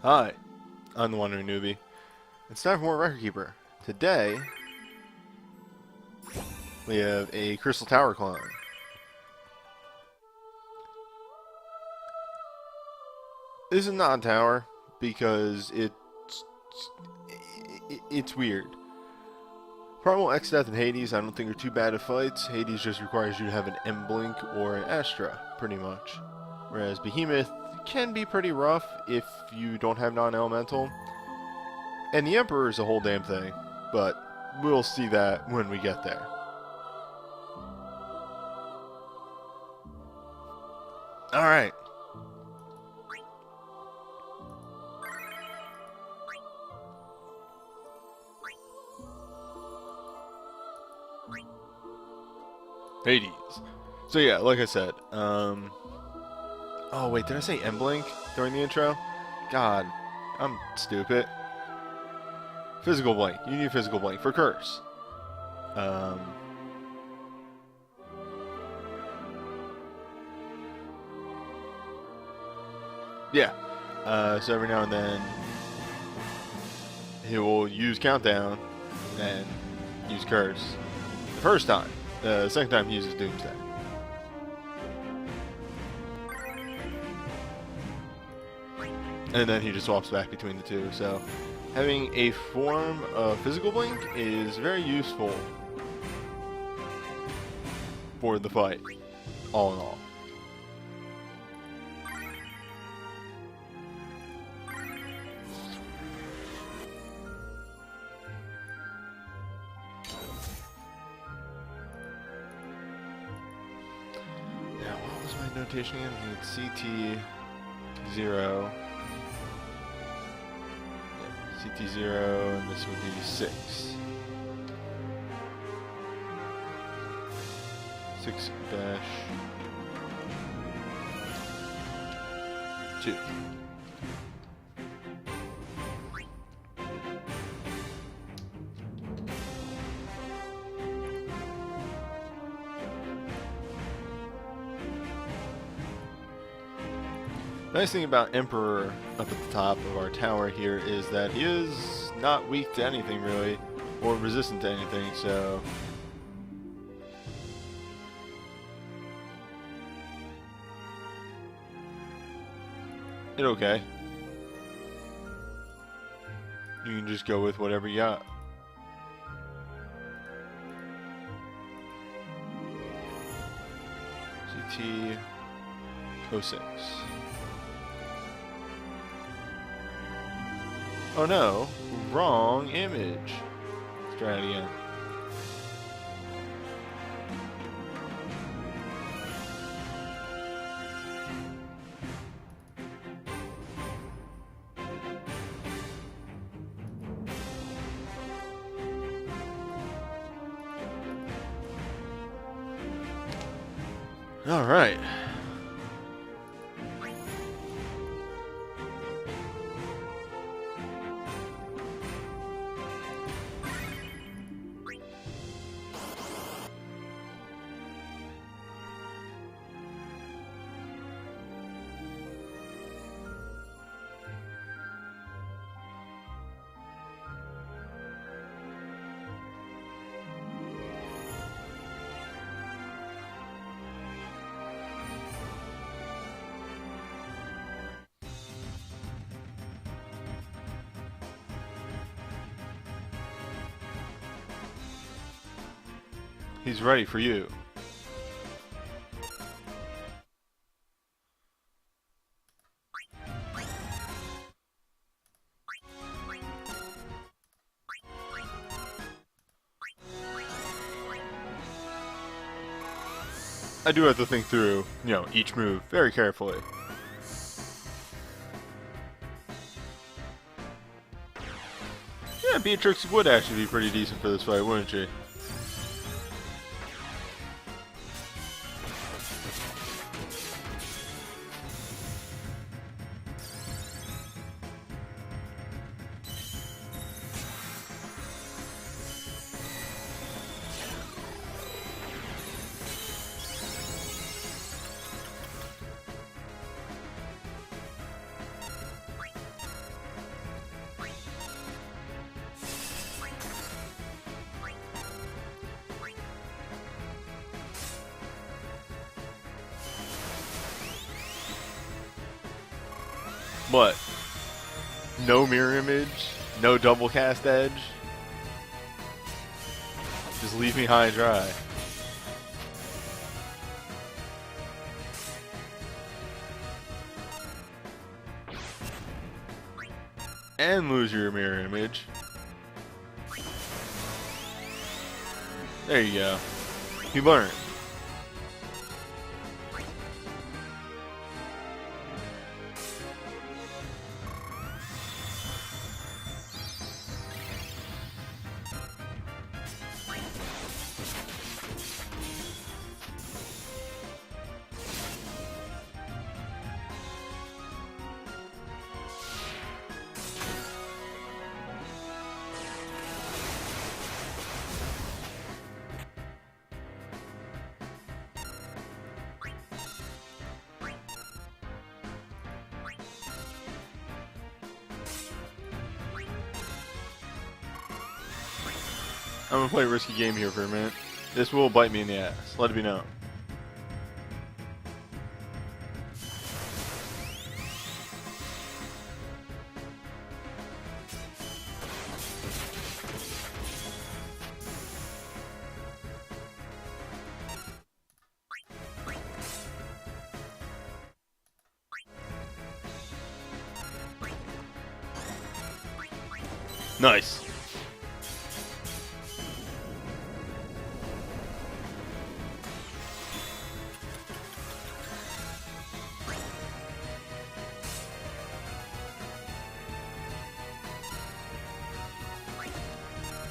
Hi, I'm the Wandering Newbie. It's time for more Record Keeper. Today, we have a Crystal Tower climb. This is not a tower because it's weird. Primal, X-Death, and Hades I don't think are too bad at fights. Hades just requires you to have an M-Blink or an Astra, pretty much. Whereas Behemoth can be pretty rough if you don't have non-elemental. And the Emperor is a whole damn thing, but we'll see that when we get there. Alright. Hades. So yeah, like I said, oh wait, did I say M-Blink during the intro? God, I'm stupid. Physical Blink. You need Physical Blink for Curse. Yeah. So every now and then, he will use Countdown and use Curse. The first time. The second time he uses Doomsday. And then he just swaps back between the two. So having a form of Physical Blink is very useful for the fight, all in all. Now, what was my notation again? It's CT0. CT0, and this would be 6. 6 dash 2. Nice thing about Emperor up at the top of our tower here is that he is not weak to anything really, or resistant to anything, so it's okay. You can just go with whatever you got. CT06. Oh no, wrong image. Let's try it again. All right. He's ready for you. I do have to think through, each move very carefully. Yeah, Beatrix would actually be pretty decent for this fight, wouldn't she? But no mirror image, no double cast edge. Just leave me high and dry. And lose your mirror image. There you go. You learned. I'm gonna play a risky game here for a minute. This will bite me in the ass. Let it be known. Nice.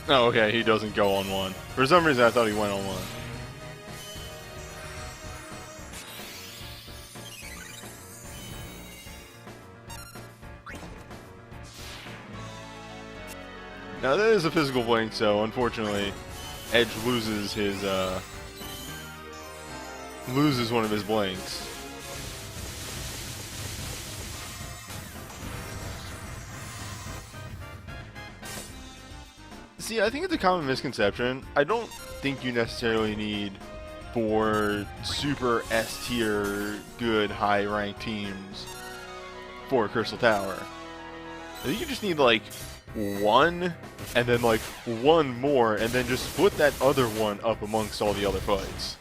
Oh, okay, he doesn't go on one. For some reason, I thought he went on one. Now, that is a physical blink, so unfortunately, Edge loses his, loses one of his blinks. See, I think it's a common misconception. I don't think you necessarily need 4 super S tier good high ranked teams for Crystal Tower. I think you just need like 1 and then like 1 more and then just split that other one up amongst all the other fights.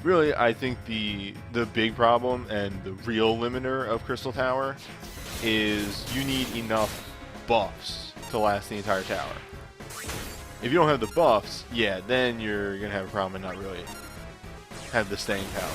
Really, I think the big problem and the real limiter of Crystal Tower is you need enough buffs to last the entire tower. If you don't have the buffs, yeah, then you're going to have a problem and not really have the staying power.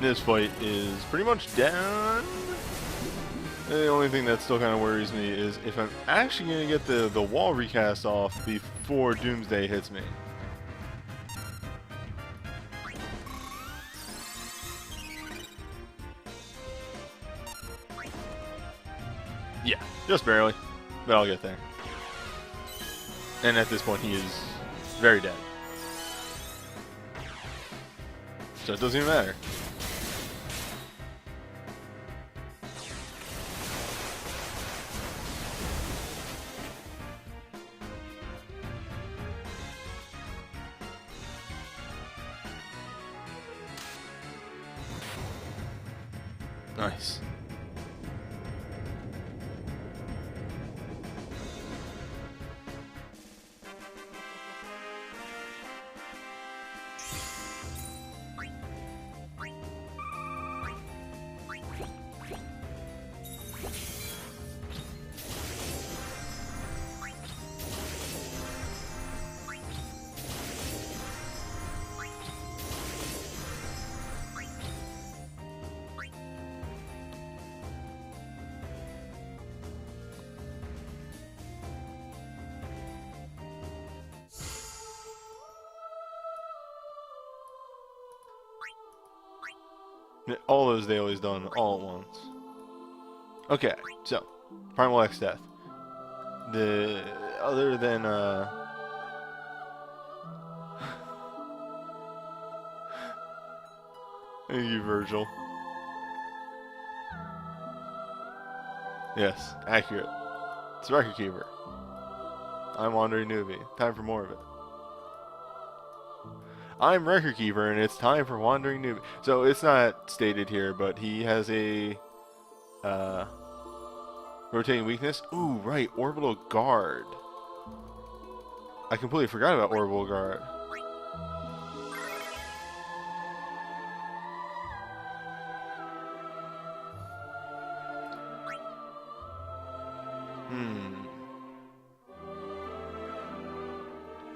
This fight is pretty much done. The only thing that still kind of worries me is if I'm actually going to get the wall recast off before Doomsday hits me. Yeah, just barely, but I'll get there. And at this point he is very dead. So it doesn't even matter. Nice. All those dailies done all at once. Okay, so Primal X Death. The other than thank you, Virgil. Yes, accurate. It's Record Keeper. I'm Wandering Newbie. Time for more of it. I'm Record Keeper, and it's time for Wandering Newbie. So it's not stated here, but he has a rotating weakness. Ooh, right, Orbital Guard. I completely forgot about Orbital Guard.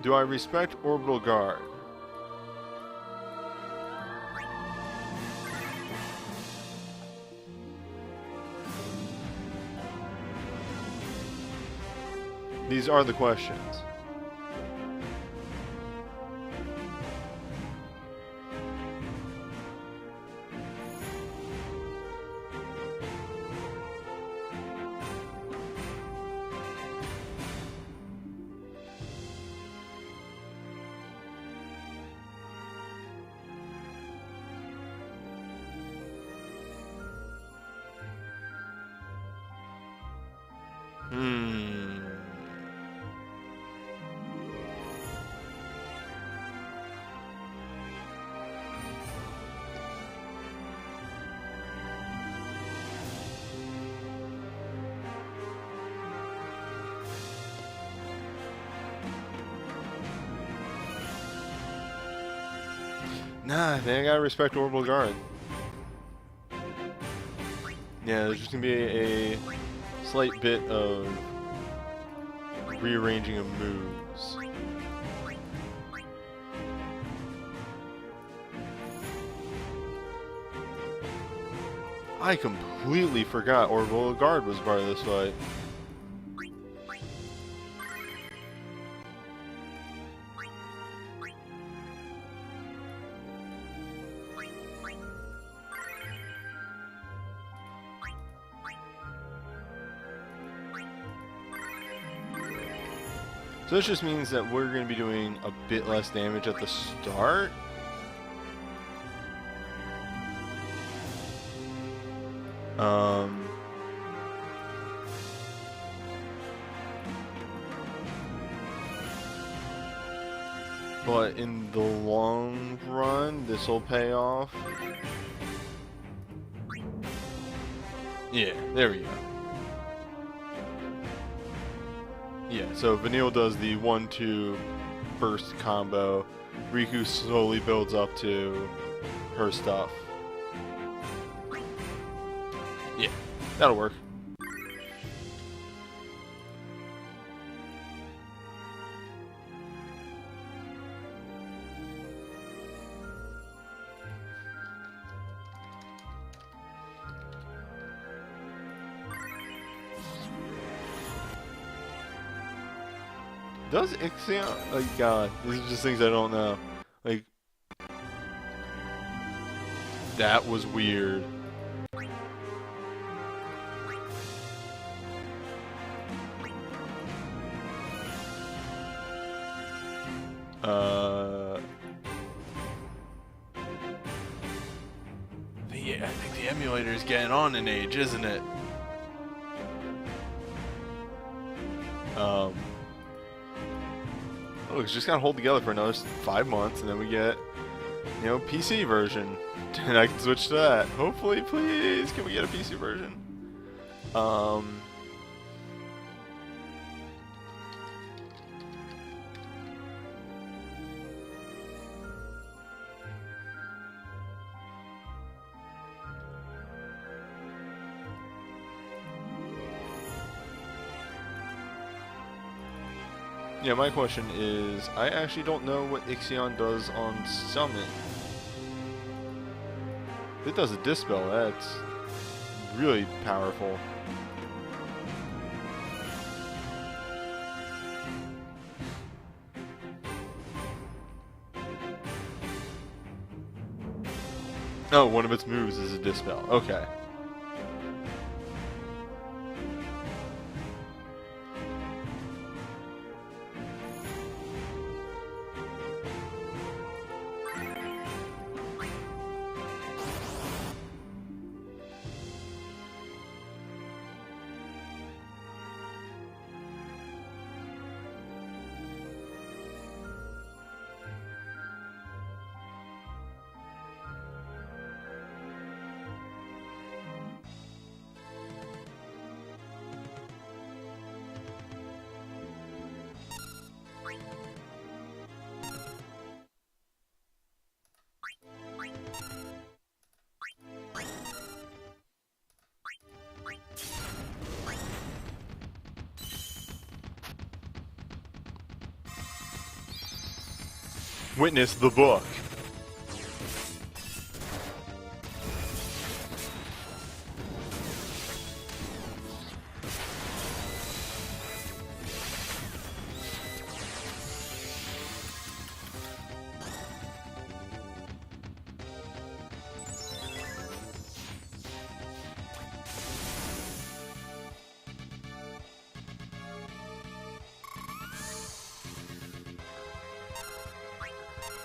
Do I respect Orbital Guard? These are the questions. Nah, I think I gotta respect Orbital Guard. Yeah, there's just gonna be a slight bit of rearranging of moves. I completely forgot Orbital Guard was part of this fight. So this just means that we're going to be doing a bit less damage at the start. But in the long run, this will pay off. Yeah, there we go. Yeah, so Vanille does the 1-2 burst combo. Riku slowly builds up to her stuff. Yeah, that'll work. Does Ixion, like, God, these are just things I don't know. Like, that was weird. Yeah, I think the emulator is getting on in age, isn't it? Oh, it's just gotta hold together for another 5 months, and then we get, you know, PC version, and I can switch to that. Hopefully, please, can we get a PC version? Yeah, my question is, I actually don't know what Ixion does on Summon. If it does a Dispel, that's really powerful. Oh, one of its moves is a Dispel. Okay. Witness the book.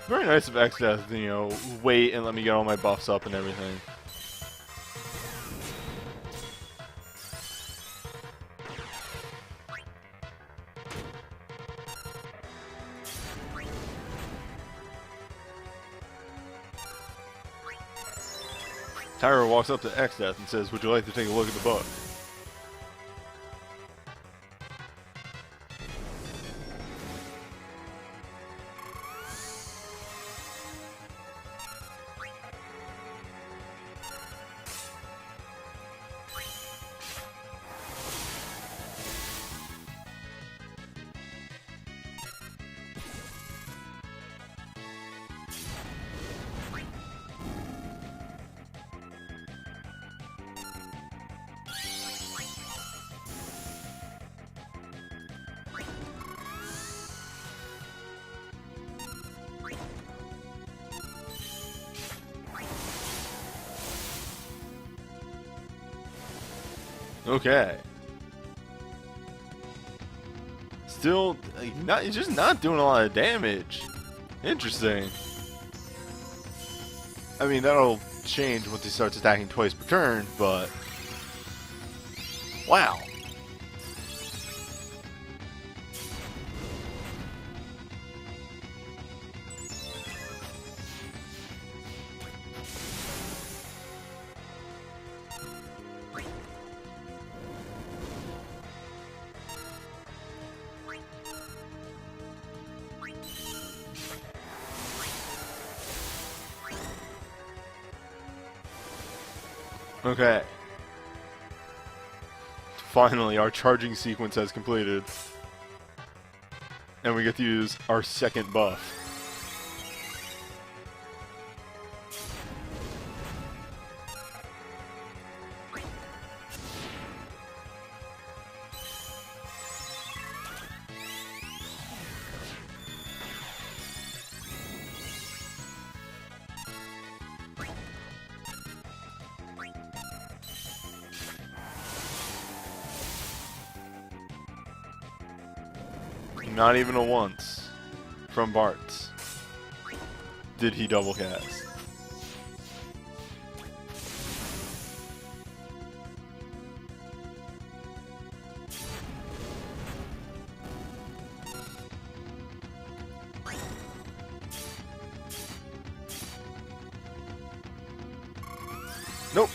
Very nice of X-Death to, you know, wait and let me get all my buffs up and everything. Tyra walks up to X-Death and says, "Would you like to take a look at the book?" Okay. Still, he's just not doing a lot of damage. Interesting. I mean, that'll change once he starts attacking twice per turn, but... wow. Okay. Finally, our charging sequence has completed. And we get to use our second buff. Not even a once from Bart's did he double cast. Nope.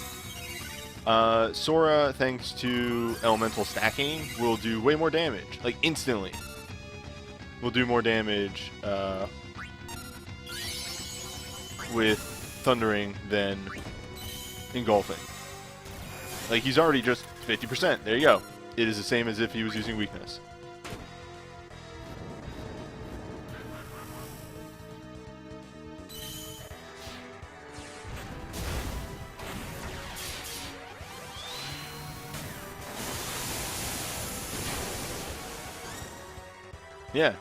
Sora, thanks to elemental stacking, will do way more damage, like instantly. Will do more damage with Thundering than Engulfing. Like, he's already just 50%. There you go. It is the same as if he was using Weakness. Yeah.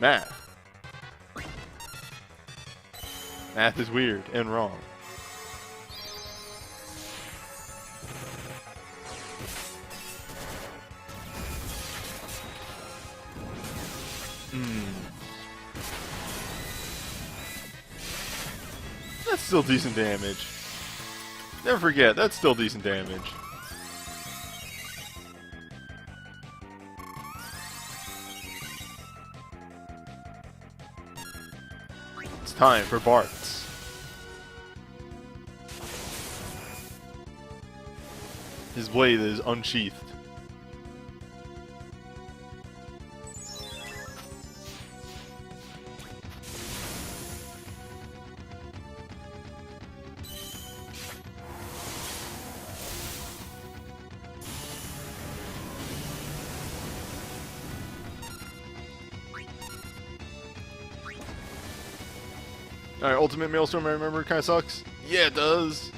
Math. Math is weird and wrong. still decent damage. Never forget, that's still decent damage. It's time for Bart's. His blade is unsheathed. Alright, Ultimate Maelstrom, I remember, kinda sucks. Yeah, it does.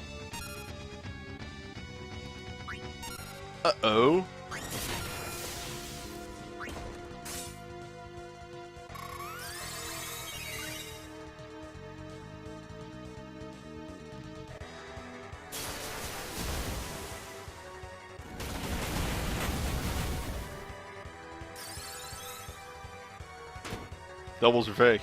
Uh-oh. Doubles are fake.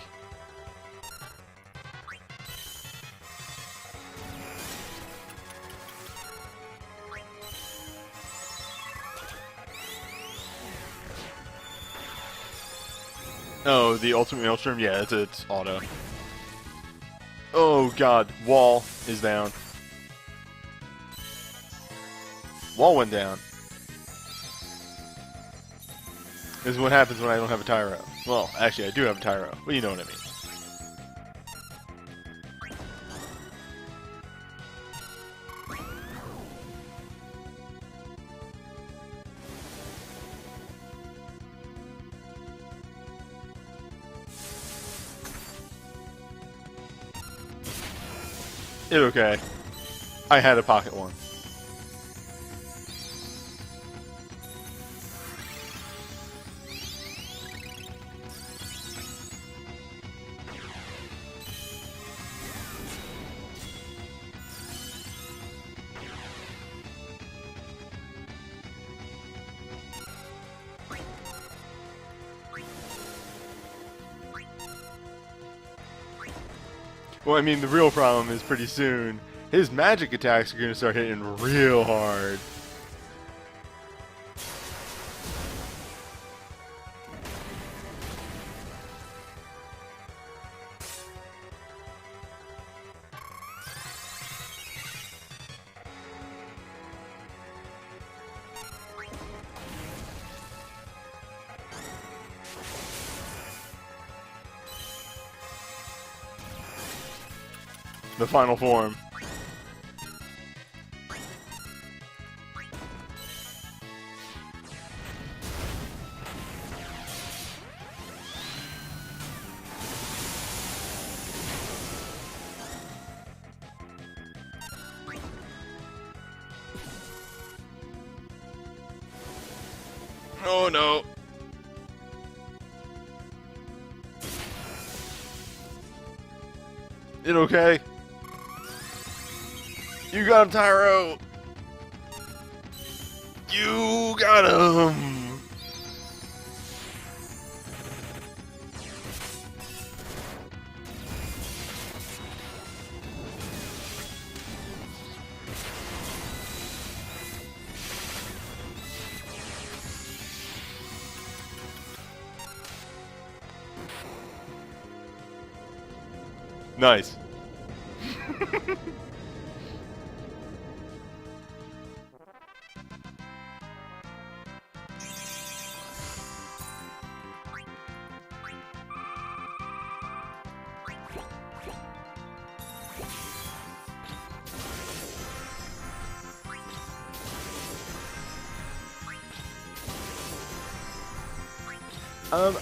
Oh, the Ultimate Maelstrom? Yeah, it's auto. Oh god, wall is down. Wall went down. This is what happens when I don't have a Tyro. Well, actually I do have a Tyro, but you know what I mean. It's okay. I had a pocket one. Well, I mean, the real problem is pretty soon, his magic attacks are going to start hitting real hard. The final form. Oh no. It okay? You got him, Tyro! You got him! Nice.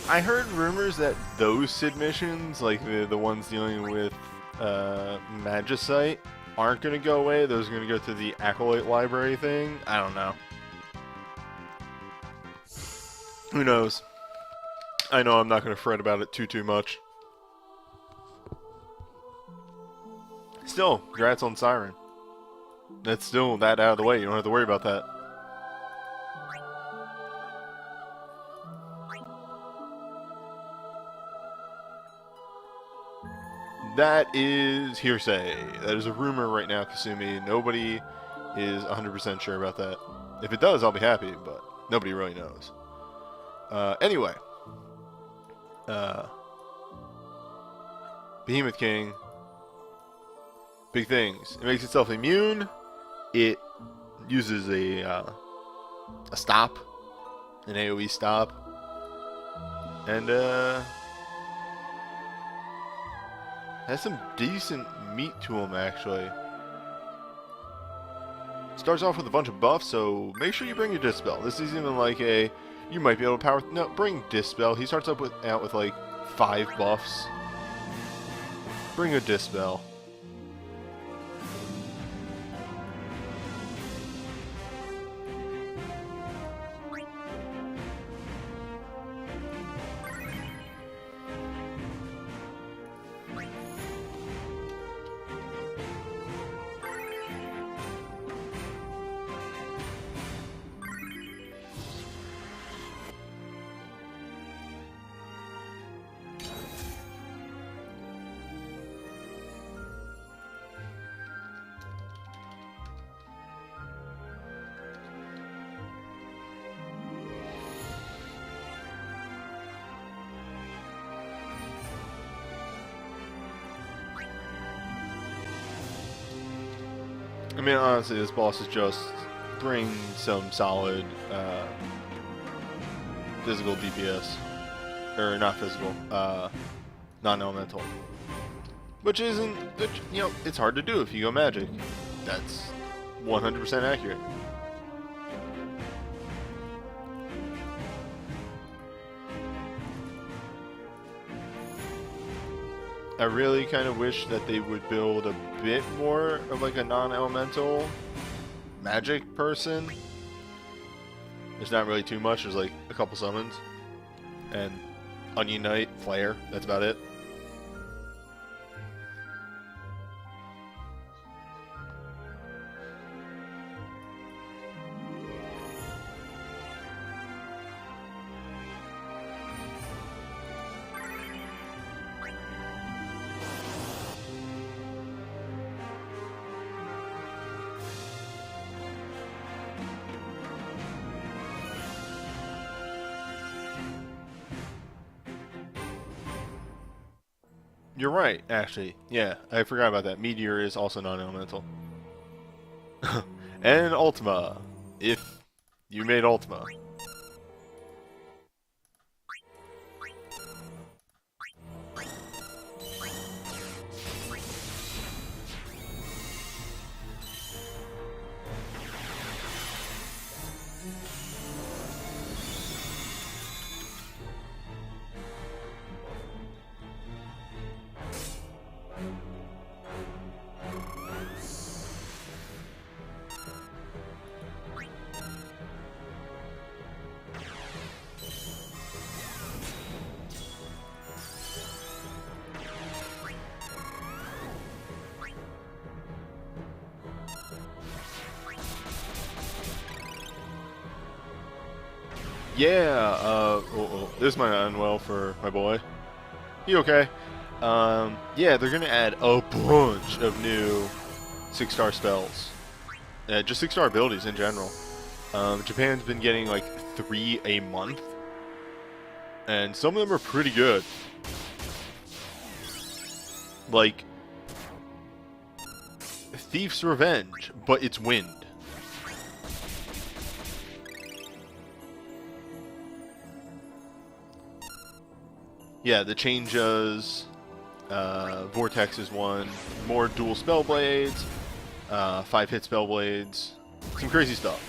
I heard rumors that those Sid missions, like the ones dealing with Magicite, aren't going to go away. Those are going to go to the Acolyte Library thing. I don't know. Who knows? I know I'm not going to fret about it too much. Still, congrats on Siren. That's still that out of the way. You don't have to worry about that. That is hearsay. That is a rumor right now, Kasumi. Nobody is 100% sure about that. If it does, I'll be happy, but nobody really knows. Anyway. Behemoth King. Big things. It makes itself immune. It uses a stop. An AoE stop. And, has some decent meat to him, actually. Starts off with a bunch of buffs, so make sure you bring your Dispel. This is even like a, you might be able to power, no, bring Dispel. He starts out with like 5 buffs. Bring a Dispel. I mean, honestly, this boss is just bring some solid physical DPS. Or not physical, non-elemental. Which isn't, you know, it's hard to do if you go magic. That's 100% accurate. I really kind of wish that they would build a bit more of like a non-elemental magic person. There's not really too much. There's like a couple summons and Onion Knight, Flare. That's about it. You're right, actually. Yeah, I forgot about that. Meteor is also non-elemental. And Ultima, if you made Ultima. Yeah, this might not end well for my boy. You okay? Yeah, they're gonna add a bunch of new 6-star spells. Just 6-star abilities in general. Japan's been getting like 3 a month. And some of them are pretty good. Like Thief's Revenge, but it's wind. Yeah, the changes, Vortex is one, more dual spell blades, 5-hit spell blades, some crazy stuff.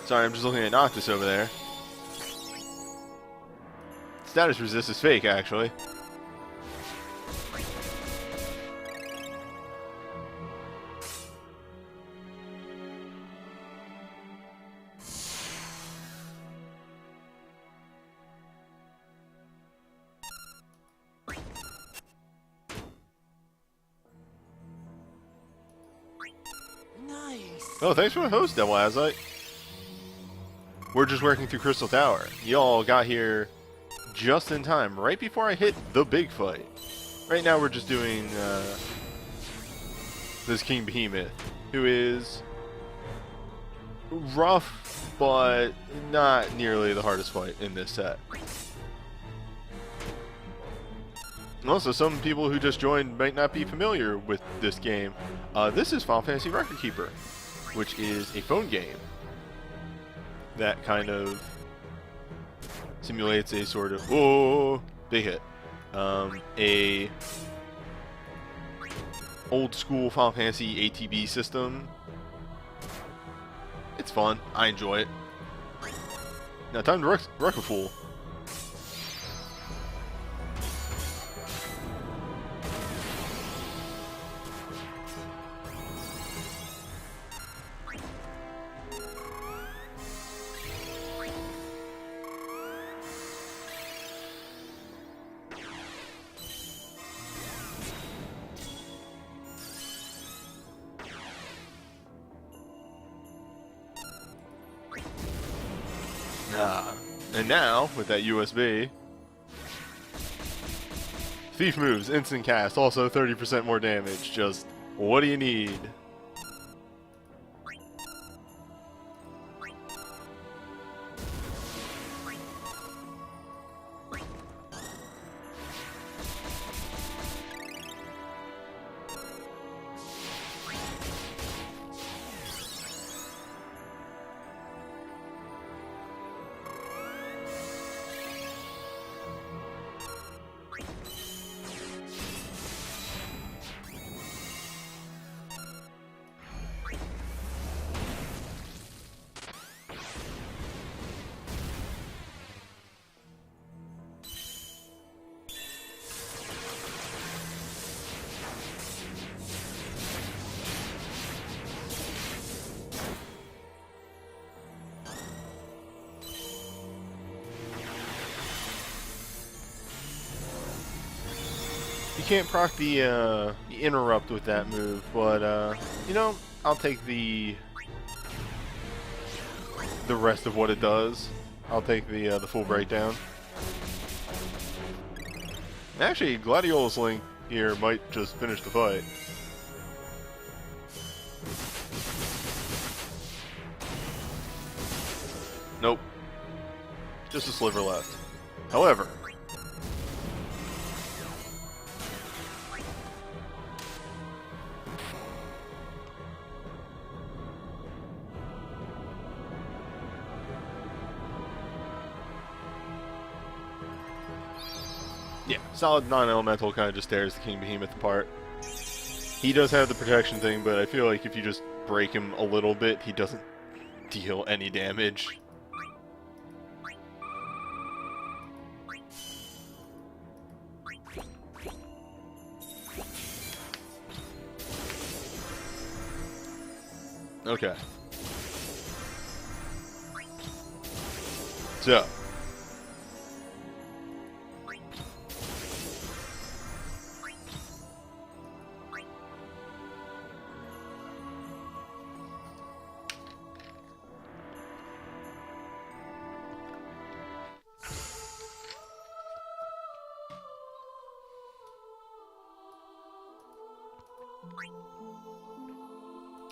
Sorry, I'm just looking at Noctis over there. Status resist is fake, actually. Nice. Oh, thanks for the host, Devil Azite. We're just working through Crystal Tower. Y'all got here just in time, right before I hit the big fight. Right now we're just doing this King Behemoth, who is rough, but not nearly the hardest fight in this set. Also, some people who just joined might not be familiar with this game. This is Final Fantasy Record Keeper, which is a phone game that kind of simulates a sort of big hit, a old school Final Fantasy ATB system. It's fun. I enjoy it. Now, time to wreck a fool. And now, with that USB, Thief moves, instant cast, also 30% more damage. Just, what do you need? You can't proc the interrupt with that move, but you know, I'll take the rest of what it does. I'll take the full breakdown. Actually, Gladiolus Link here might just finish the fight. Nope. Just a sliver left. However, yeah, solid non-elemental kind of just tears the King Behemoth apart. He does have the protection thing, but I feel like if you just break him a little bit, he doesn't deal any damage. Okay. So.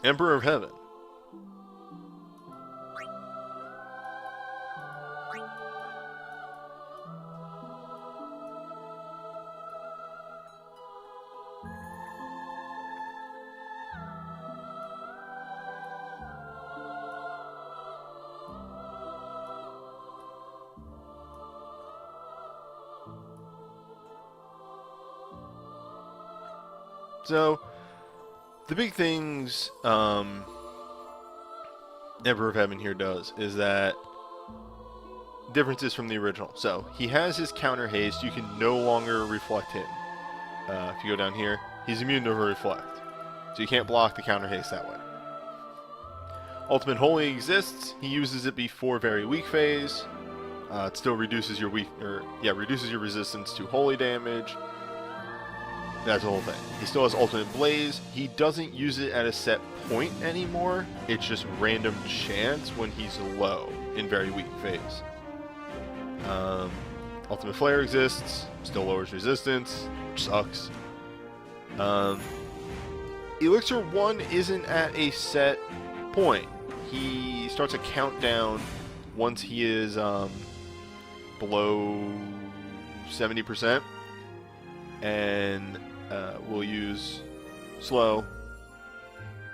Emperor of Heaven. So, the big things Emperor of Heaven here does is that differences from the original. So, he has his counter haste. You can no longer reflect him. If you go down here, he's immune to reflect. So you can't block the counter haste that way. Ultimate Holy exists. He uses it before very weak phase. It still reduces your reduces your resistance to holy damage. That's the whole thing. He still has Ultimate Blaze. He doesn't use it at a set point anymore. It's just random chance when he's low. in very weak phase. Ultimate Flare exists, still lowers resistance, which sucks. Elixir 1 isn't at a set point. He starts a countdown once he is below 70%, and we'll use slow,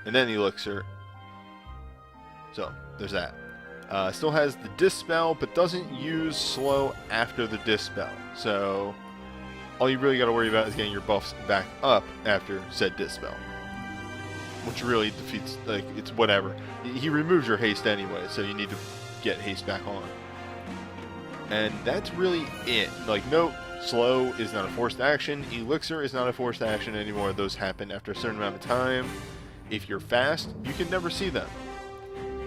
and then Elixir. So, there's that. Still has the Dispel, but doesn't use slow after the Dispel. So, all you really got to worry about is getting your buffs back up after said Dispel. Which really defeats, like, it's whatever. He removes your haste anyway, so you need to get haste back on. And that's really it. Like, no, slow is not a forced action. Elixir is not a forced action anymore. Those happen after a certain amount of time. If you're fast, you can never see them.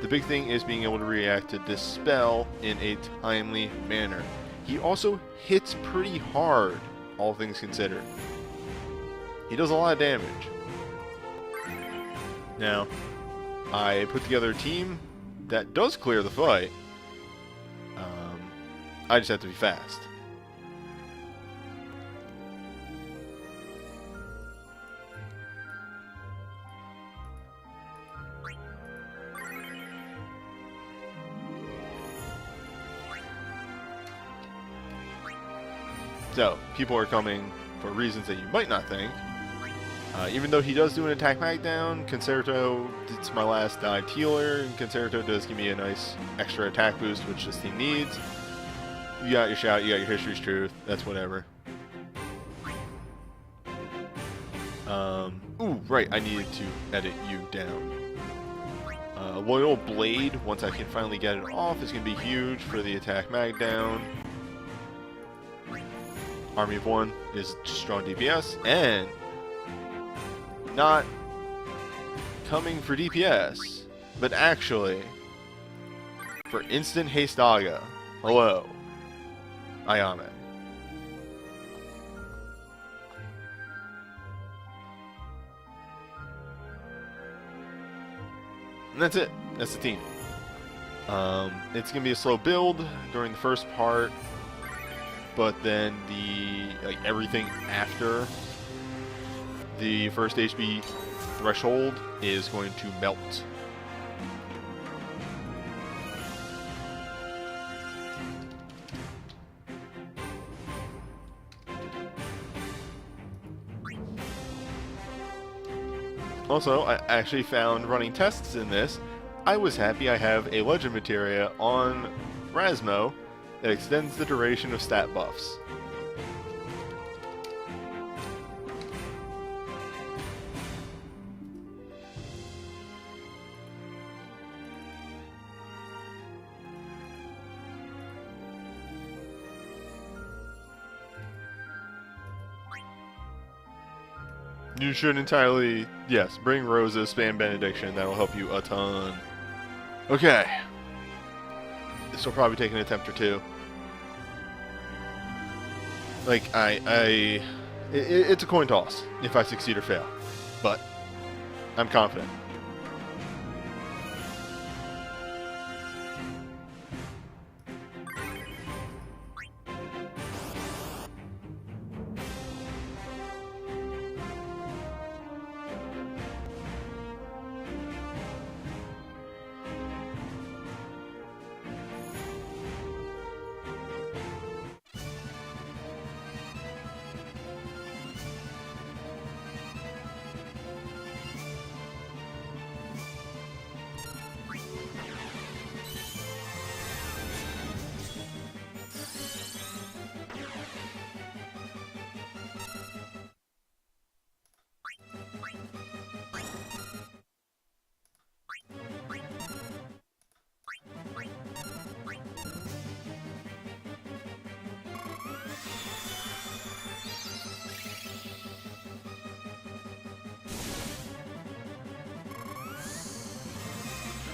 The big thing is being able to react to Dispel in a timely manner. He also hits pretty hard, all things considered. He does a lot of damage. Now, I put together a team that does clear the fight. I just have to be fast. So, people are coming for reasons that you might not think. Even though he does do an attack mag down, Concerto, it's my last dive healer, and Concerto does give me a nice extra attack boost, which this team needs. You got your shout, you got your history's truth, that's whatever. Ooh, right, I needed to edit you down. Loyal Blade, once I can finally get it off, is going to be huge for the attack mag down. Army of One is strong DPS, and not coming for DPS, but actually for instant haste Daga. Hello, Ayame. And that's it. That's the team. It's gonna be a slow build during the first part, but then everything after the first HP threshold is going to melt. Also, I actually found running tests in this. I was happy I have a Legend Materia on Rasmo that extends the duration of stat buffs. You should entirely, yes, bring Rosa, spam Benediction, that'll help you a ton. Okay. This will probably take an attempt or two. Like, it's a coin toss if I succeed or fail, but I'm confident.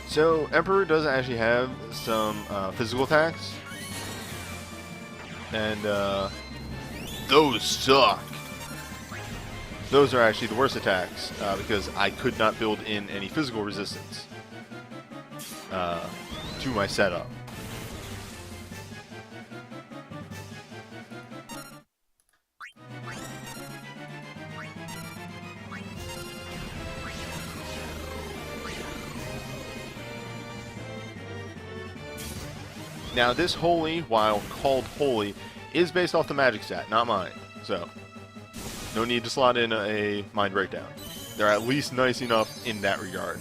So, Emperor does actually have some physical attacks, and those suck. Those are actually the worst attacks, because I could not build in any physical resistance to my setup. Now, this Holy, while called Holy, is based off the magic stat, not mine. So, no need to slot in a Mind Breakdown. They're at least nice enough in that regard.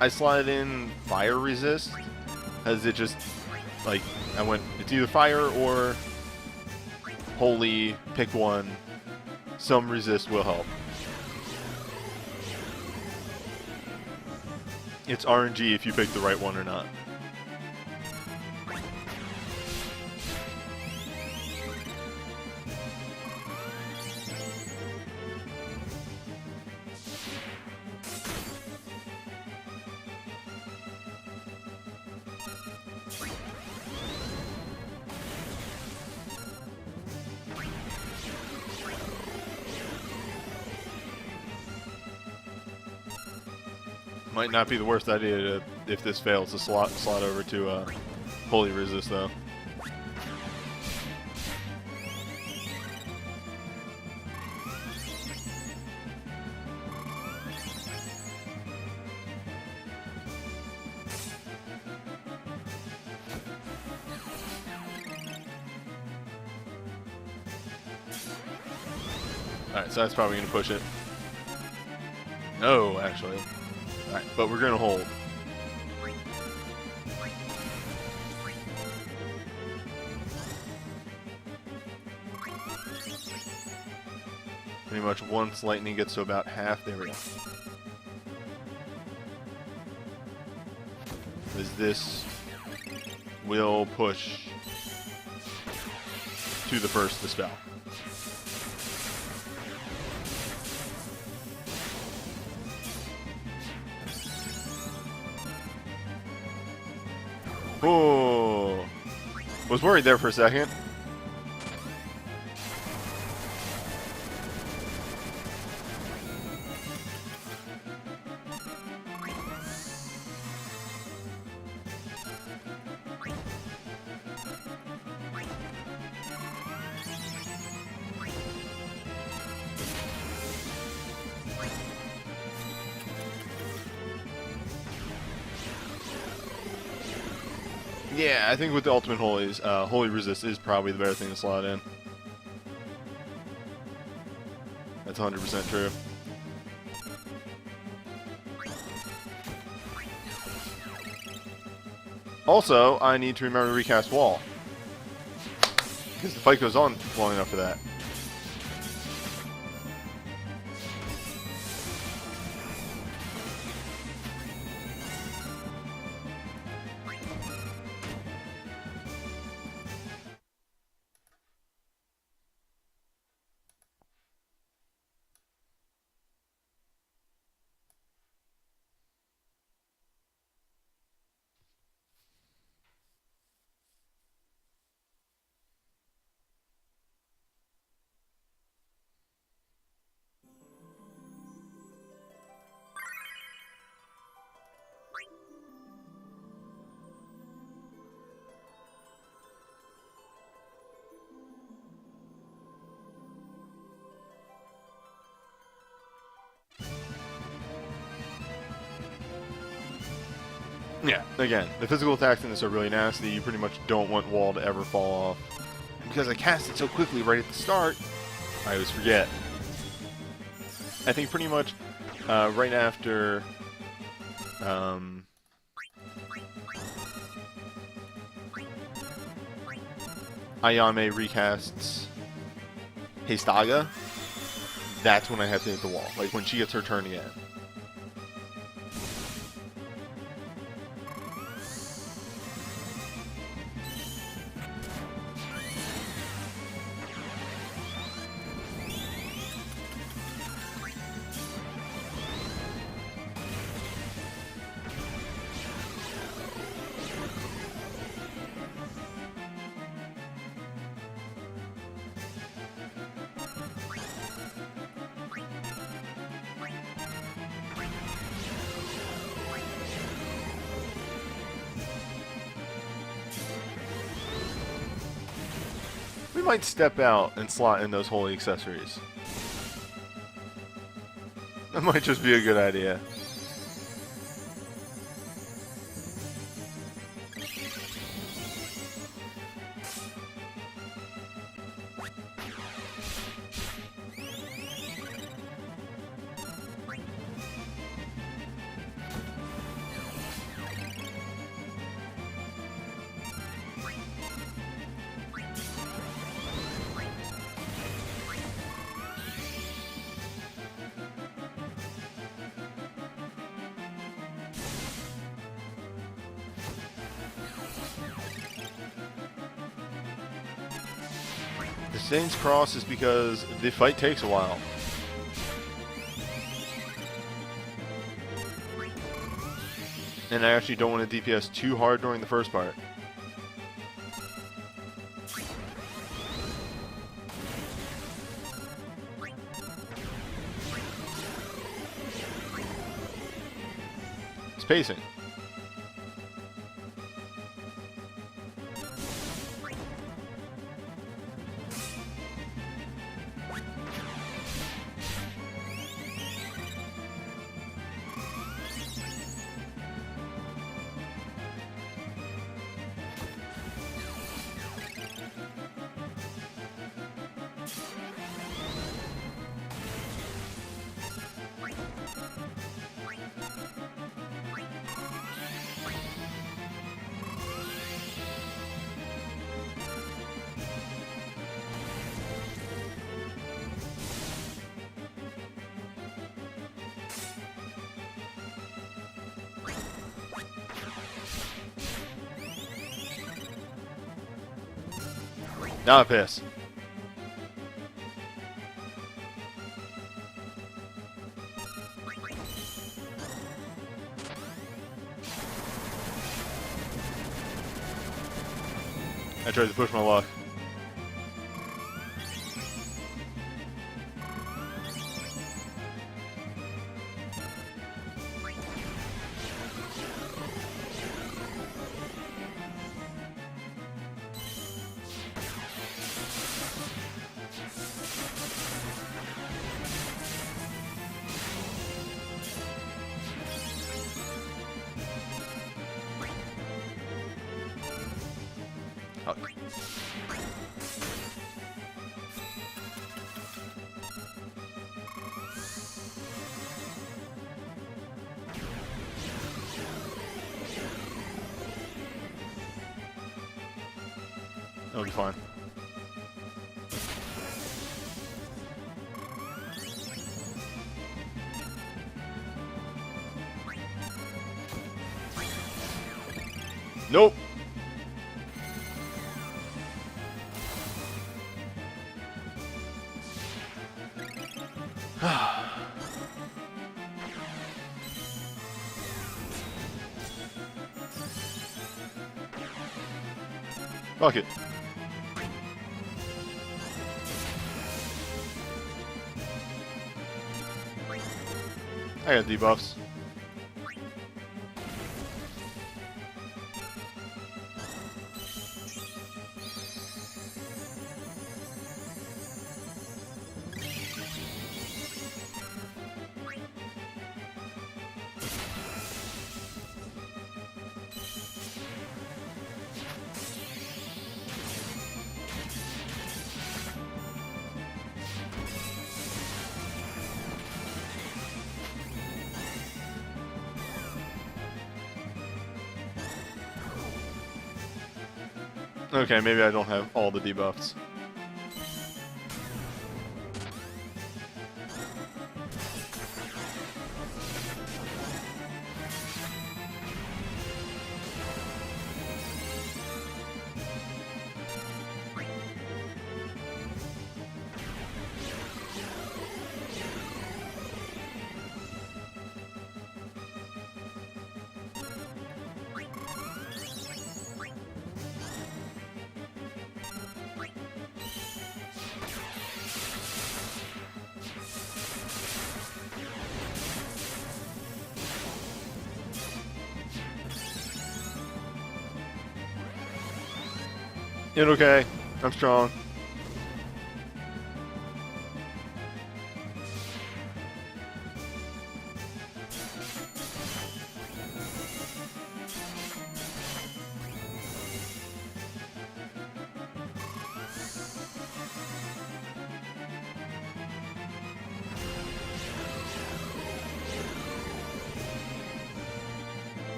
I slotted in Fire Resist, as it just, like, I went, it's either Fire or Holy, pick one. Some Resist will help. It's RNG if you pick the right one or not. Might not be the worst idea to, if this fails, to slot over to Holy Resist, though. Alright, so that's probably going to push it. No, actually. Alright, but we're going to hold. Pretty much once lightning gets to about half, there we go. As this will push to the first dispel. Oh, was worried there for a second. Yeah, I think with the Ultimate Holies, Holy Resist is probably the better thing to slot in. That's 100% true. Also, I need to remember to recast Wall, because the fight goes on long enough for that. Yeah, again, the physical attacks in this are really nasty. You pretty much don't want Wall to ever fall off. And because I cast it so quickly right at the start, I always forget. I think pretty much right after Ayame recasts Heistaga, that's when I have to hit the wall. Like when she gets her turn again. might step out and slot in those holy accessories. That might just be a good idea. The Saints Cross is because the fight takes a while. And I actually don't want to DPS too hard during the first part. It's pacing. Now I piss. I tried to push my luck. Oh. That'll be fine. Nope. Fuck it. I got debuffs. Okay, maybe I don't have all the debuffs. It's okay. I'm strong.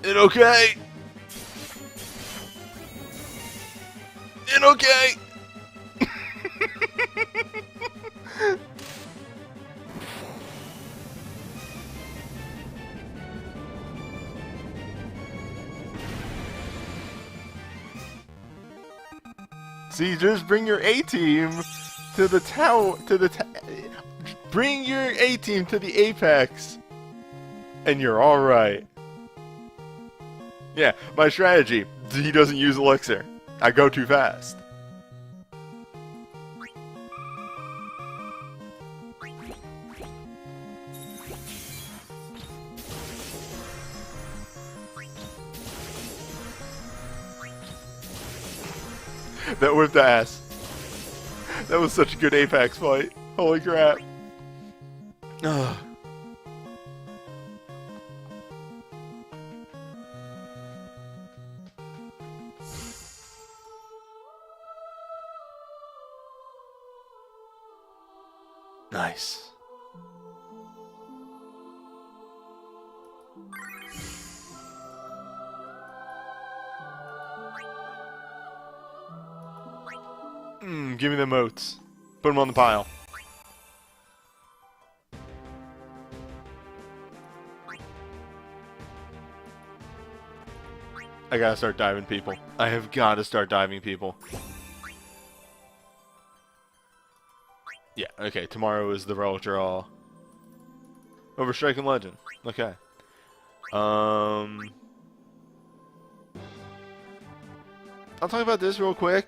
It okay? It okay? See, just bring your A-team to the tower, bring your A-team to the apex, and you're alright. Yeah, my strategy, he doesn't use elixir. I go too fast. That whipped ass. That was such a good Apex fight. Holy crap. Ugh. Nice. Give me the moats. Put them on the pile. I gotta start diving people. I have gotta start diving people. Yeah, okay, tomorrow is the Relic Draw. Over Strike and Legend. Okay. I'll talk about this real quick.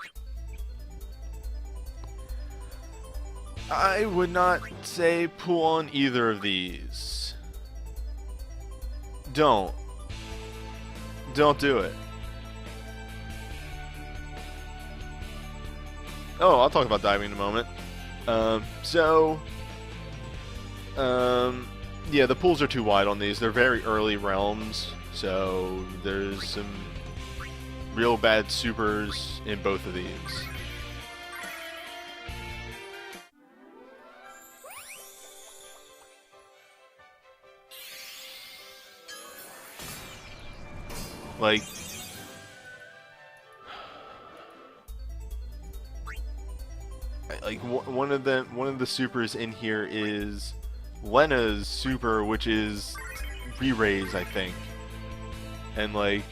I would not say pull on either of these. Don't. Don't do it. Oh, I'll talk about diving in a moment. Yeah, the pools are too wide on these. They're very early realms, so there's some real bad supers in both of these. Like, one of the supers in here is Lena's super, which is re-raise, I think. And like,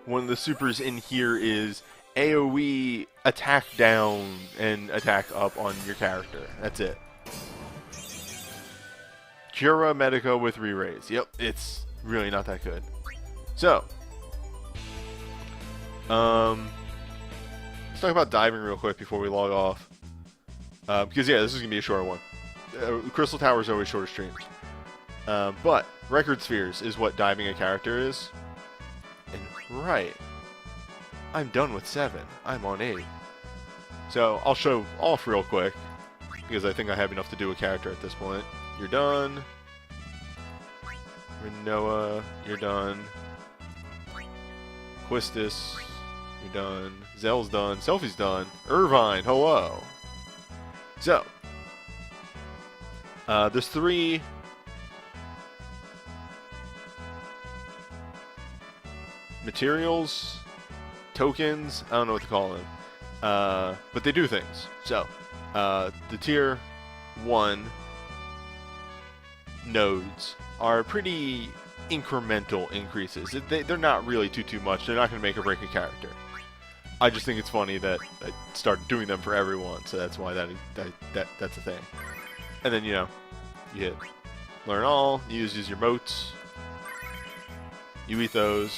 one of the supers in here is AoE attack down and attack up on your character. That's it. Cura Medica with re-raise. Yep, it's really not that good. So, let's talk about diving real quick before we log off. Because yeah, this is gonna be a shorter one. Crystal Tower is always shorter streams. But Record Spheres is what diving a character is. And right, I'm done with 7. I'm on 8. So I'll show off real quick because I think I have enough to do a character at this point. You're done. Renoa, you're done. Quistis, you're done. Zell's done. Selfie's done. Irvine, hello. So, there's 3 materials, tokens, I don't know what to call them, but they do things. So, the tier 1 nodes are pretty incremental increases. They're not really too much. They're not going to make or break a character. I just think it's funny that I started doing them for everyone, so that's why that's a thing. And then, you know, you hit learn all, you use your moats, you eat those,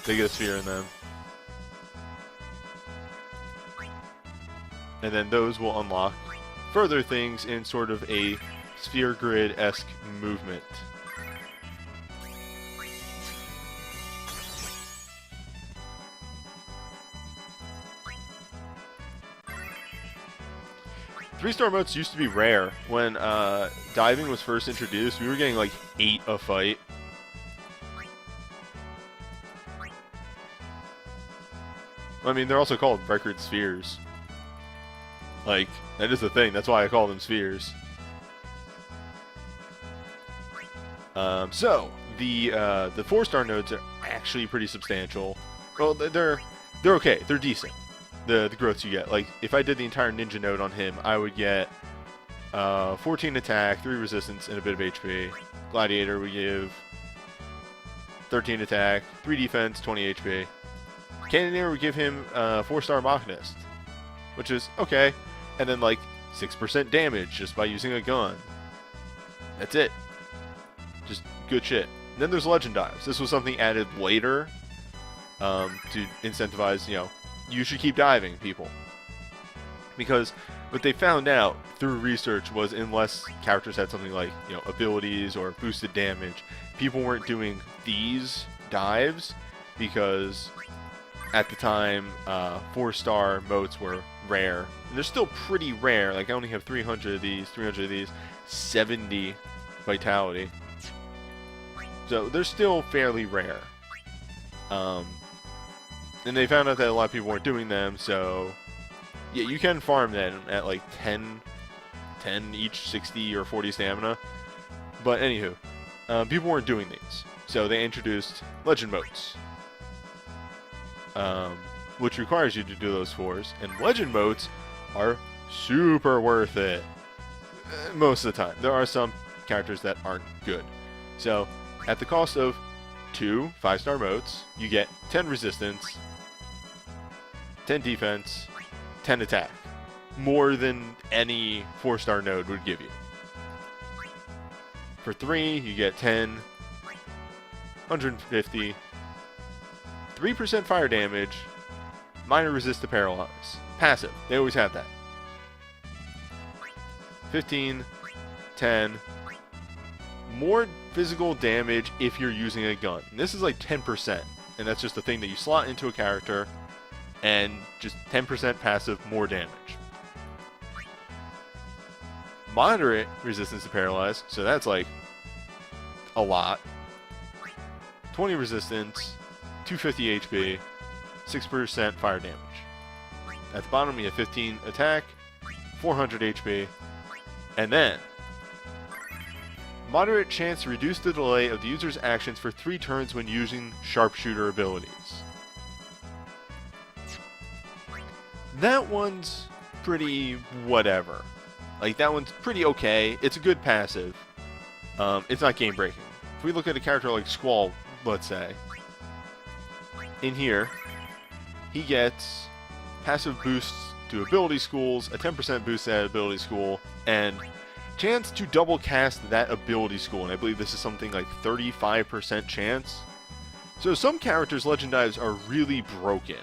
they get a sphere in them, and then those will unlock further things in sort of a sphere grid-esque movement. Three-star moats used to be rare. When diving was first introduced, we were getting like 8 a fight. I mean, they're also called record spheres. Like, that is the thing. That's why I call them spheres. So, the 4-star nodes are actually pretty substantial. Well, they're okay. They're decent. The growths you get. Like, if I did the entire ninja node on him, I would get 14 attack, 3 resistance, and a bit of HP. Gladiator would give 13 attack, 3 defense, 20 HP. Cannoneer would give him 4-star Machinist, which is okay. And then like 6% damage just by using a gun. That's it. Just good shit. And then there's Legend Dives. This was something added later to incentivize, you know, you should keep diving, people. Because what they found out through research was unless characters had something like, you know, abilities or boosted damage, people weren't doing these dives because at the time 4-star motes were rare. And they're still pretty rare. Like, I only have 300 of these, 70 vitality. So they're still fairly rare. And they found out that a lot of people weren't doing them, so yeah, you can farm them at like 10 each, 60 or 40 stamina. But anywho, people weren't doing these, so they introduced Legend Motes, which requires you to do those 4s, and Legend Motes are super worth it most of the time. There are some characters that aren't good. So, at the cost of 2 5-star motes, you get 10 resistance, 10 defense, 10 attack. More than any 4-star node would give you. For 3, you get 10, 150, 3% fire damage, minor resist to paralyze. Passive. They always have that. 15, 10, more physical damage if you're using a gun. And this is like 10%, and that's just the thing that you slot into a character, and just 10% passive, more damage. Moderate resistance to paralyze, so that's like a lot. 20 resistance, 250 HP, 6% fire damage. At the bottom, you have 15 attack, 400 HP, and then moderate chance to reduce the delay of the user's actions for 3 turns when using sharpshooter abilities. That one's pretty whatever. Like, that one's pretty okay. It's a good passive. It's not game breaking. If we look at a character like Squall, let's say, in here, he gets passive boosts to ability schools, a 10% boost at ability school, and chance to double cast that ability school. And I believe this is something like 35% chance. So some characters' Legend Dives are really broken.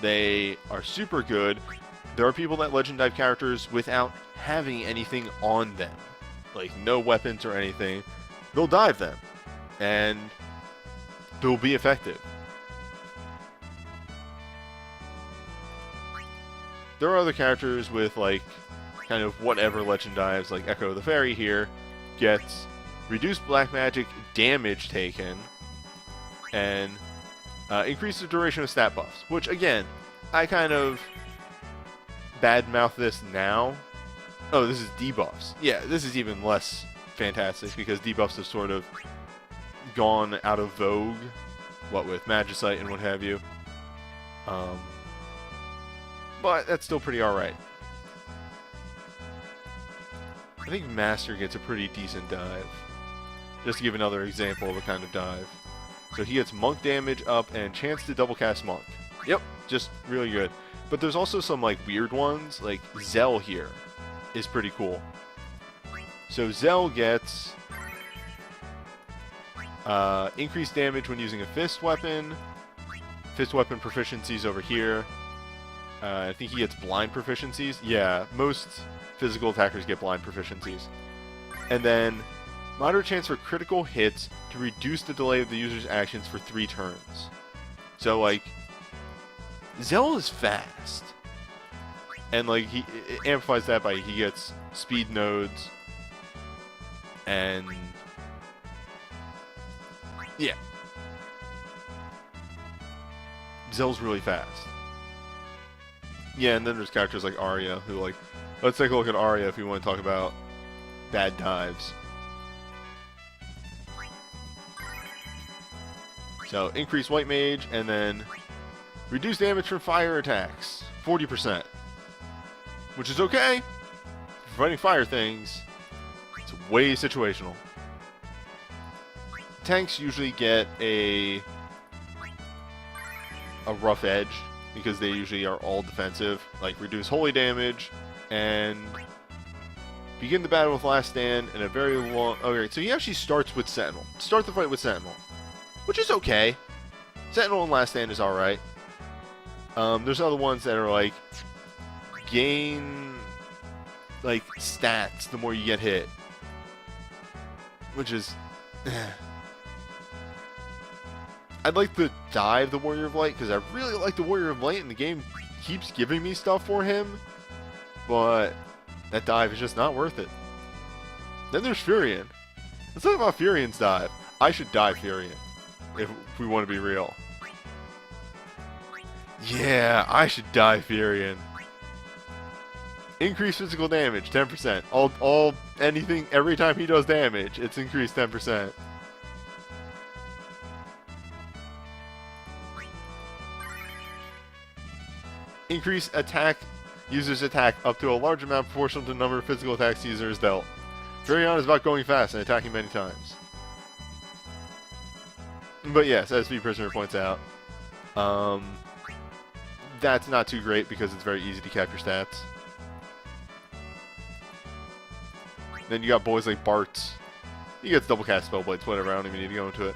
They are super good. There are people that Legend Dive characters without having anything on them. Like, no weapons or anything. They'll dive them. And they'll be effective. There are other characters with, like, kind of whatever Legend Dives, like Echo the Fairy here, gets reduced black magic damage taken, and increase the duration of stat buffs. Which, again, I kind of badmouth this now. Oh, this is debuffs. Yeah, this is even less fantastic, because debuffs have sort of gone out of vogue, what with Magicite and what have you. But that's still pretty alright. I think Master gets a pretty decent dive. Just to give another example of a kind of dive. So he gets monk damage up and chance to double cast monk. Yep, just really good. But there's also some like weird ones, like Zell here is pretty cool. So Zell gets increased damage when using a fist weapon. Fist weapon proficiencies over here. I think he gets blind proficiencies. Yeah, most physical attackers get blind proficiencies. And then moderate chance for critical hits to reduce the delay of the user's actions for 3 turns. So, like, Zell is fast. And, like, he amplifies that by he gets speed nodes. And yeah. Zell's really fast. Yeah, and then there's characters like Arya, who, like, let's take a look at Arya if you want to talk about bad dives. So increase white mage, and then reduce damage from fire attacks, 40%. Which is okay. For fighting fire things, it's way situational. Tanks usually get a rough edge because they usually are all defensive. Like reduce holy damage and begin the battle with last stand in a very long... Okay, so he actually starts with Sentinel. Start the fight with Sentinel, which is okay. Sentinel and last stand is alright. There's other ones that are like gain like stats the more you get hit, which is I'd like to dive the Warrior of Light because I really like the Warrior of Light and the game keeps giving me stuff for him, but that dive is just not worth it. Then there's Furion. Let's talk about Furion's dive. I should dive Furion if we want to be real. Yeah, I should dive Furion. Increase physical damage, 10%. Anything, every time he does damage, it's increased 10%. Increase attack, user's attack up to a large amount proportional to the number of physical attacks user is dealt. Furion is about going fast and attacking many times. But yes, as V Prisoner points out, that's not too great because it's very easy to cap your stats. Then you got boys like Bart's. He gets double cast Spellblades, whatever, I don't even need to go into it.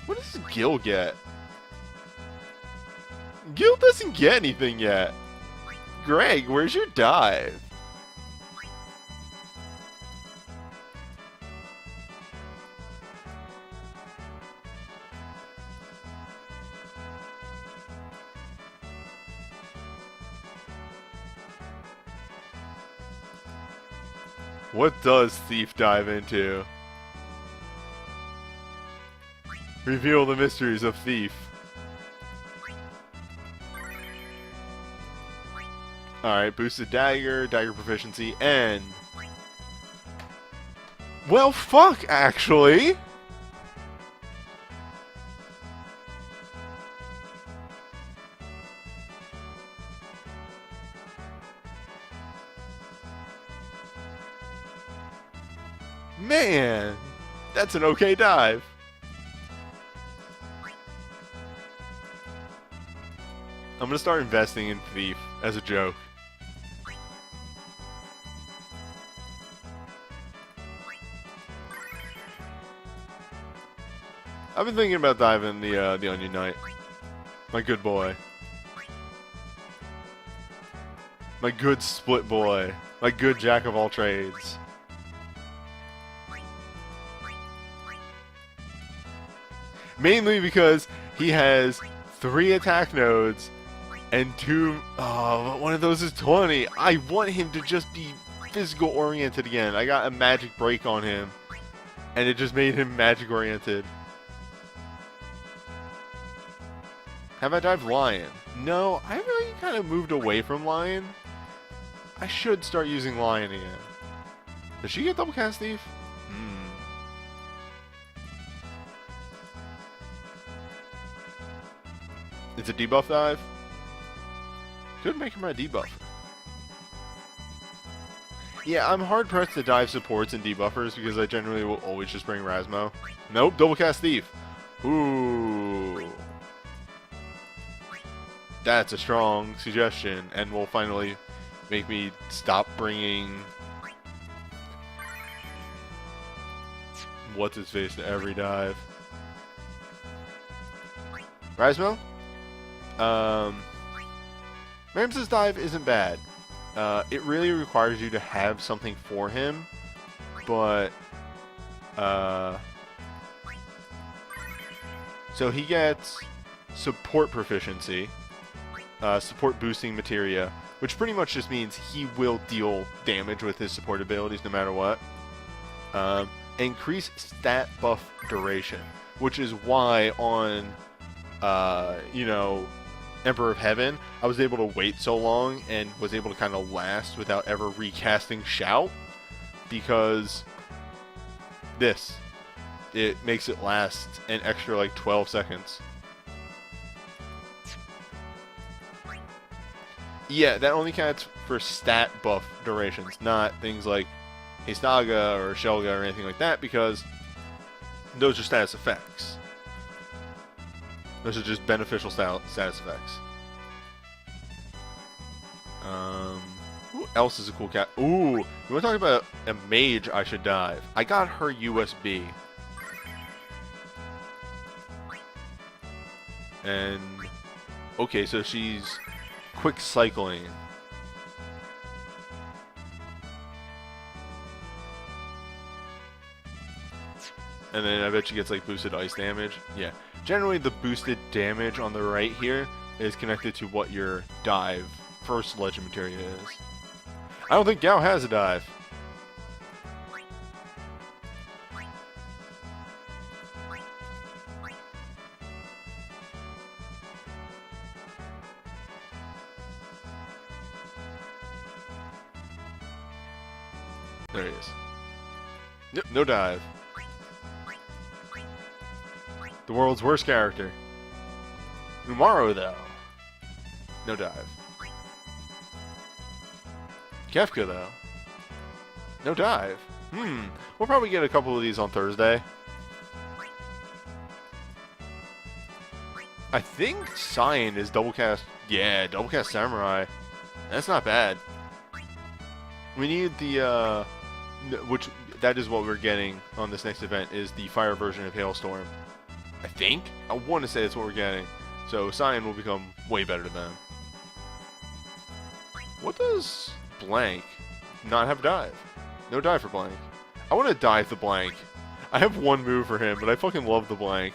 What does Gil get? Gil doesn't get anything yet. Greg, where's your dive? What does Thief dive into? Reveal the mysteries of Thief. Alright, boosted dagger, dagger proficiency, and... Well, fuck, actually! Man! That's an okay dive. I'm gonna start investing in Thief as a joke. I've been thinking about diving the Onion Knight. My good boy. My good split boy. My good jack of all trades. Mainly because he has 3 attack nodes and 2... Oh, one of those is 20. I want him to just be physical oriented again. I got a magic break on him, and it just made him magic oriented. Have I dived Lion? No, I really kind of moved away from Lion. I should start using Lion again. Does she get double cast Thief? It's a debuff dive? Could make her my debuff. Yeah, I'm hard pressed to dive supports and debuffers because I generally will always just bring Rasmo. Nope, double cast Thief. Ooh. That's a strong suggestion and will finally make me stop bringing what's his face to every dive. Rasmo? Ramses' dive isn't bad. It really requires you to have something for him, but so he gets support proficiency, support boosting materia, which pretty much just means he will deal damage with his support abilities no matter what. Increase stat buff duration, which is why on Emperor of Heaven, I was able to wait so long and was able to kind of last without ever recasting Shout, because this. It makes it last an extra like 12 seconds. Yeah, that only counts for stat buff durations, not things like Hastaga or Shelga or anything like that, because those are status effects. Those are just beneficial status effects. Who else is a cool cat? Ooh, you want to talk about a mage I should dive? I got her USB. And, okay, so she's quick cycling. And then I bet she gets like boosted ice damage. Yeah. Generally the boosted damage on the right here is connected to what your dive first legend materia is. I don't think Gao has a dive. There he is. Yep, no dive. The world's worst character. Umaru, though. No dive. Kefka, though. No dive. We'll probably get a couple of these on Thursday. I think Cyan is double cast. Yeah, double cast Samurai. That's not bad. We need the, which, that is what we're getting on this next event, is the fire version of Hailstorm. I think? I want to say that's what we're getting. So Cyan will become way better than. What does Blank not have dive? No dive for Blank. I want to dive the Blank. I have one move for him, but I fucking love the Blank.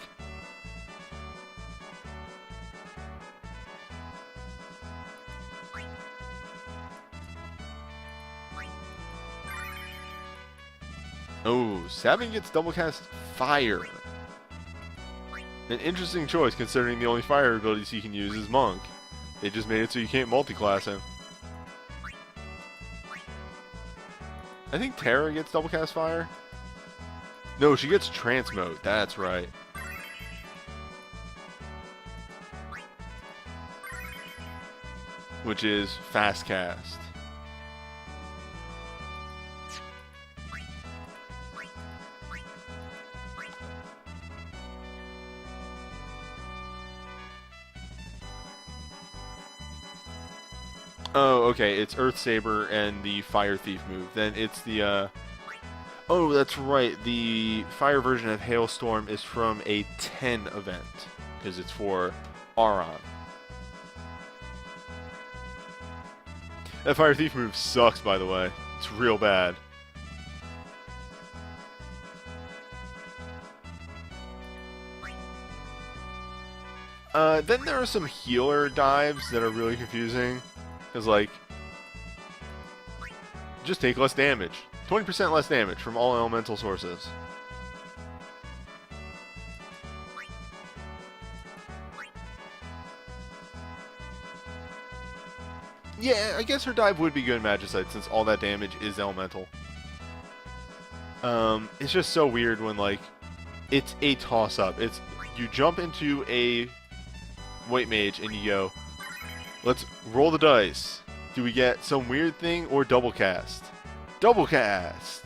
Oh, Sabin gets double cast Fire. An interesting choice considering the only fire abilities he can use is Monk. They just made it so you can't multi-class him. I think Terra gets double cast Fire. No, she gets Trance Mode. That's right. Which is Fast Cast. Oh, okay, it's Earth Saber and the Fire Thief move. Then it's the, oh, that's right, the fire version of Hailstorm is from a 10 event, because it's for Auron. That Fire Thief move sucks, by the way. It's real bad. Then there are some healer dives that are really confusing. Because, like, just take less damage. 20% less damage from all elemental sources. Yeah, I guess her dive would be good in Magicite since all that damage is elemental. It's just so weird when, like, it's a toss-up. It's, you jump into a White Mage and you go, let's roll the dice. Do we get some weird thing or double cast? Double cast!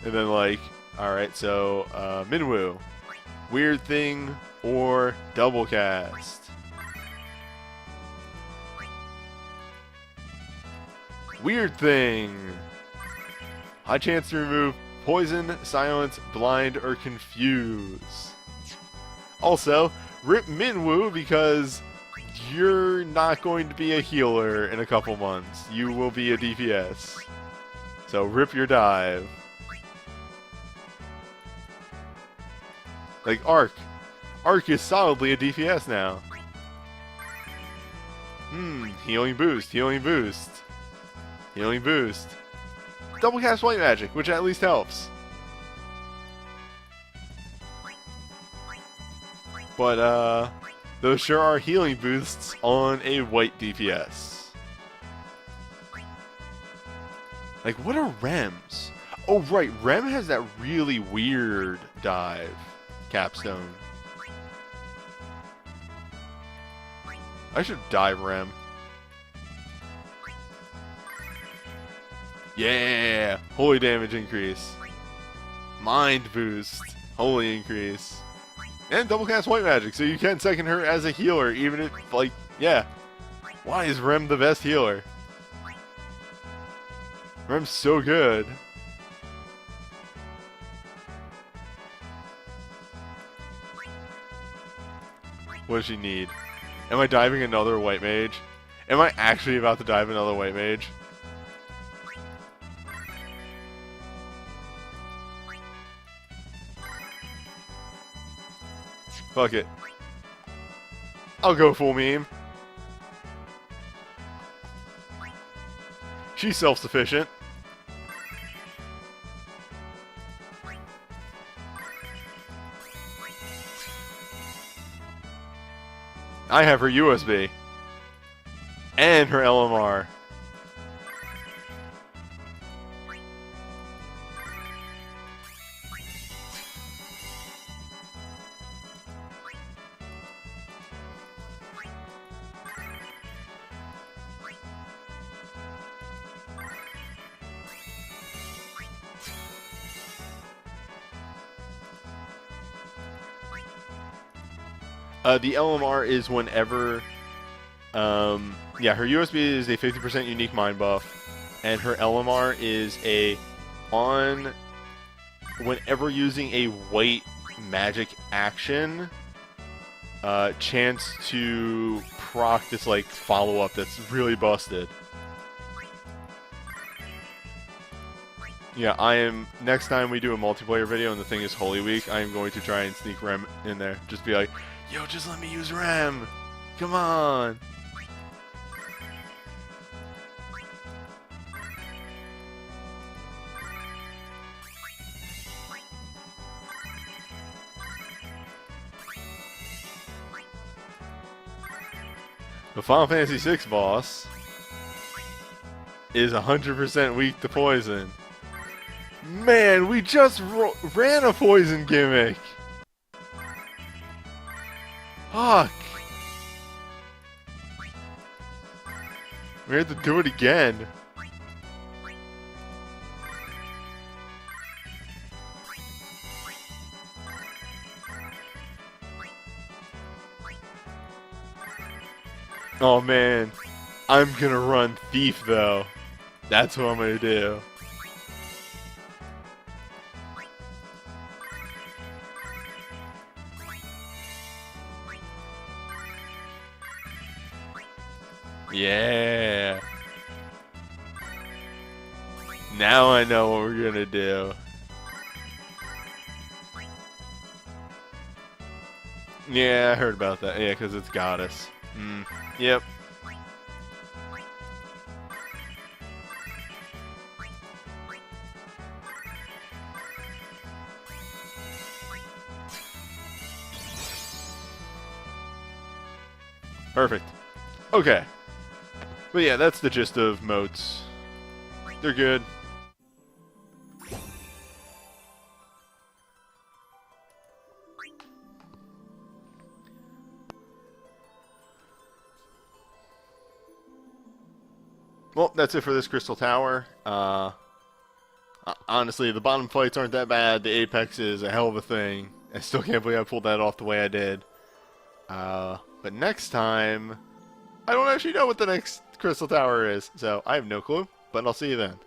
And then like, alright, so, Minwoo. Weird thing or double cast? Weird thing! High chance to remove poison, silence, blind, or confuse. Also, rip Minwoo because you're not going to be a healer in a couple months. You will be a DPS. So rip your dive. Like Arc. Arc is solidly a DPS now. Healing boost, healing boost. Healing boost. Double cast White Magic, which at least helps. But, those sure are healing boosts on a white DPS. Like, what are Rems? Oh, right. Rem has that really weird dive. Capstone. I should dive Rem. Yeah! Holy damage increase. Mind boost. Holy increase. And double cast white magic, so you can second her as a healer, even if, like, yeah. Why is Rem the best healer? Rem's so good. What does she need? Am I diving another white mage? Am I actually about to dive another white mage? Fuck it. I'll go full meme. She's self-sufficient. I have her USB. And her LMR. The LMR is whenever, yeah, her USB is a 50% unique mind buff, and her LMR is whenever using a white magic action, chance to proc this, like, follow-up that's really busted. Yeah, next time we do a multiplayer video and the thing is Holy Week, I am going to try and sneak Rem in there. Just be like, yo, just let me use Rem! Come on! The Final Fantasy VI boss is 100% weak to poison. Man, we just ran a poison gimmick! Fuck! We have to do it again. Oh man, I'm gonna run Thief though. That's what I'm gonna do. Yeah. Now I know what we're gonna do. Yeah, I heard about that. Yeah, because it's Goddess. Yep. Perfect. Okay. But yeah, that's the gist of moats. They're good. Well, that's it for this Crystal Tower. Honestly, the bottom fights aren't that bad. The Apex is a hell of a thing. I still can't believe I pulled that off the way I did. But next time, I don't actually know what the next Crystal Tower is, so I have no clue, but I'll see you then.